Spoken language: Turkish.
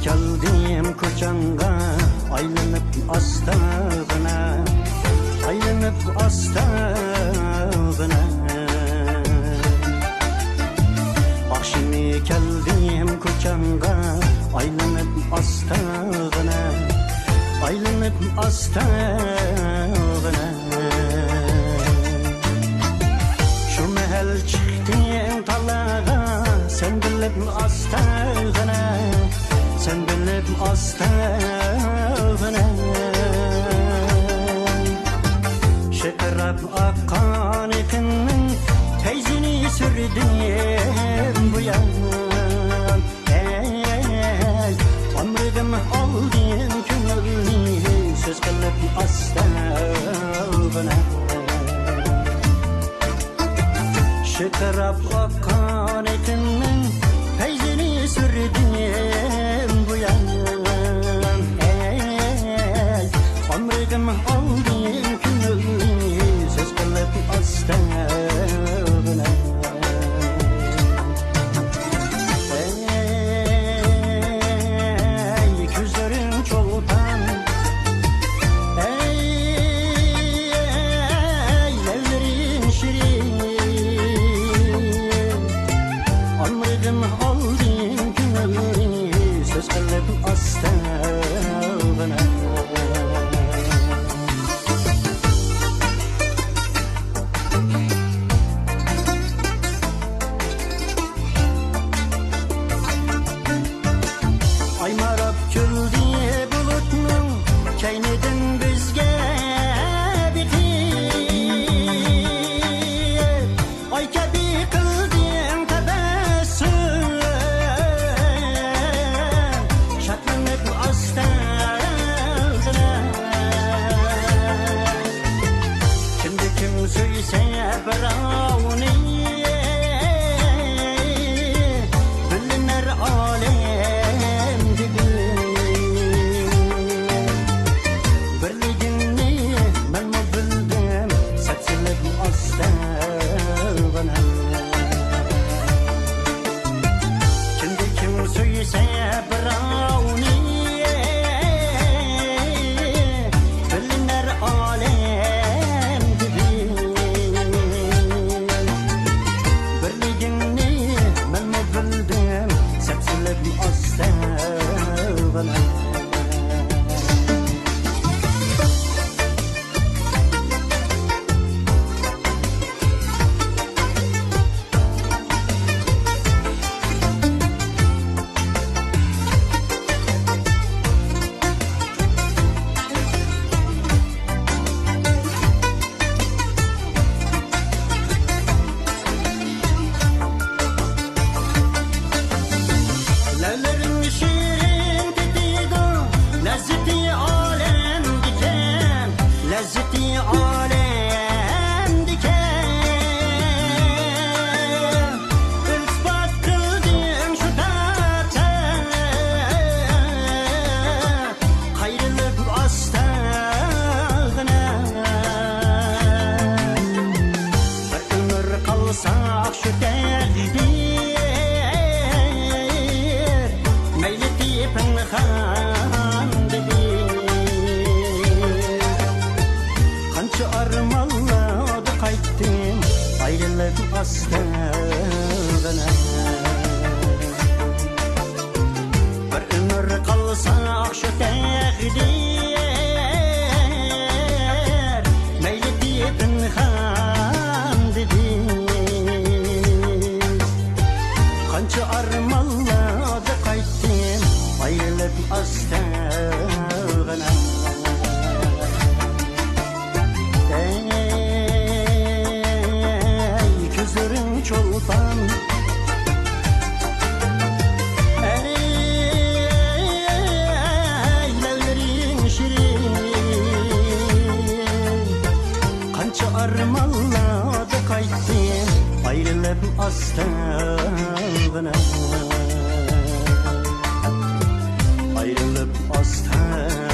keldim ko'changga, aylanib astag'ina, aylanib astag'ina. Akşimi keldim ko'changga, aylanib astag'ina, aylanib astag'ina. Şu mahal chiqding talaga, sen bilib astag'ina, sen bilib astag'ina. Şekerab akan ekinning teyzini sürdüm bu yan. Ey, ömrüm aldın könlünü, söz kılıp astag'ina. Şekerab akan ekinning teyzini sürdüm bu yan. Ey, ömrüm aldın könlünü, söz kılıp astag'ina. Astag'ina, bir umr qalsaq shu taqdir, mayli deb pinhon dediz. Qancha armonlarda qaytdim, ayrilib astag'ina. Çolpan eylerin şirin, kança armanlarda kayttim, ayrılıp astag'ina, ayrılıp astag'ina.